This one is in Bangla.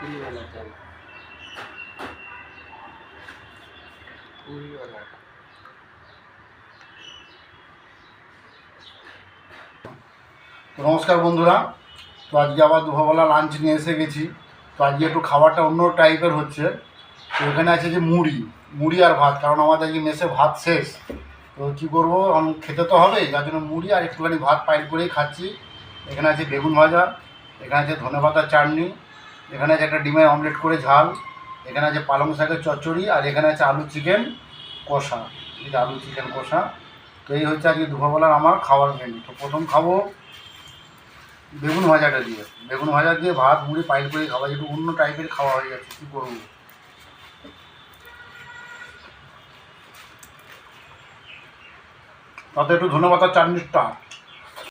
পুরিওয়ালা চাল, পুরিওয়ালা। তো নমস্কার বন্ধুরা। তো আজকে আবার দুপুরবেলা লাঞ্চ নিয়ে এসে গেছি। তো আজকে একটু খাবারটা অন্য টাইপের হচ্ছে। তো এখানে আছে যে মুড়ি মুড়ি আর ভাত, কারণ আমাদের আজকে মেসে ভাত শেষ। তো কী করবো, আমি খেতে তো হবে, যার জন্য মুড়ি আর একটুখানি ভাত পাইল করেই খাচ্ছি। এখানে আছে বেগুন ভাজা, এখানে আছে ধনেপাতার চাটনি, এখানে আছে একটা ডিমের অমলেট করে ঝাল, এখানে আছে পালং শাকের চচ্চড়ি, আর এখানে আছে আলু চিকেন কষা। এই যে আলু চিকেন কষা। তো এই হচ্ছে আজকে দুপুরবেলার আমার খাওয়ার মেনু। তো প্রথম খাবো বেগুন ভাজাটা দিয়ে, বেগুন ভাজা দিয়ে ভাত মুড়ি পাইল করে খাওয়া, একটু অন্য টাইপের খাওয়া হয়ে যাচ্ছে, কী করবো। তাতে একটু ধনেপাতার চাটনি স্টার্ট।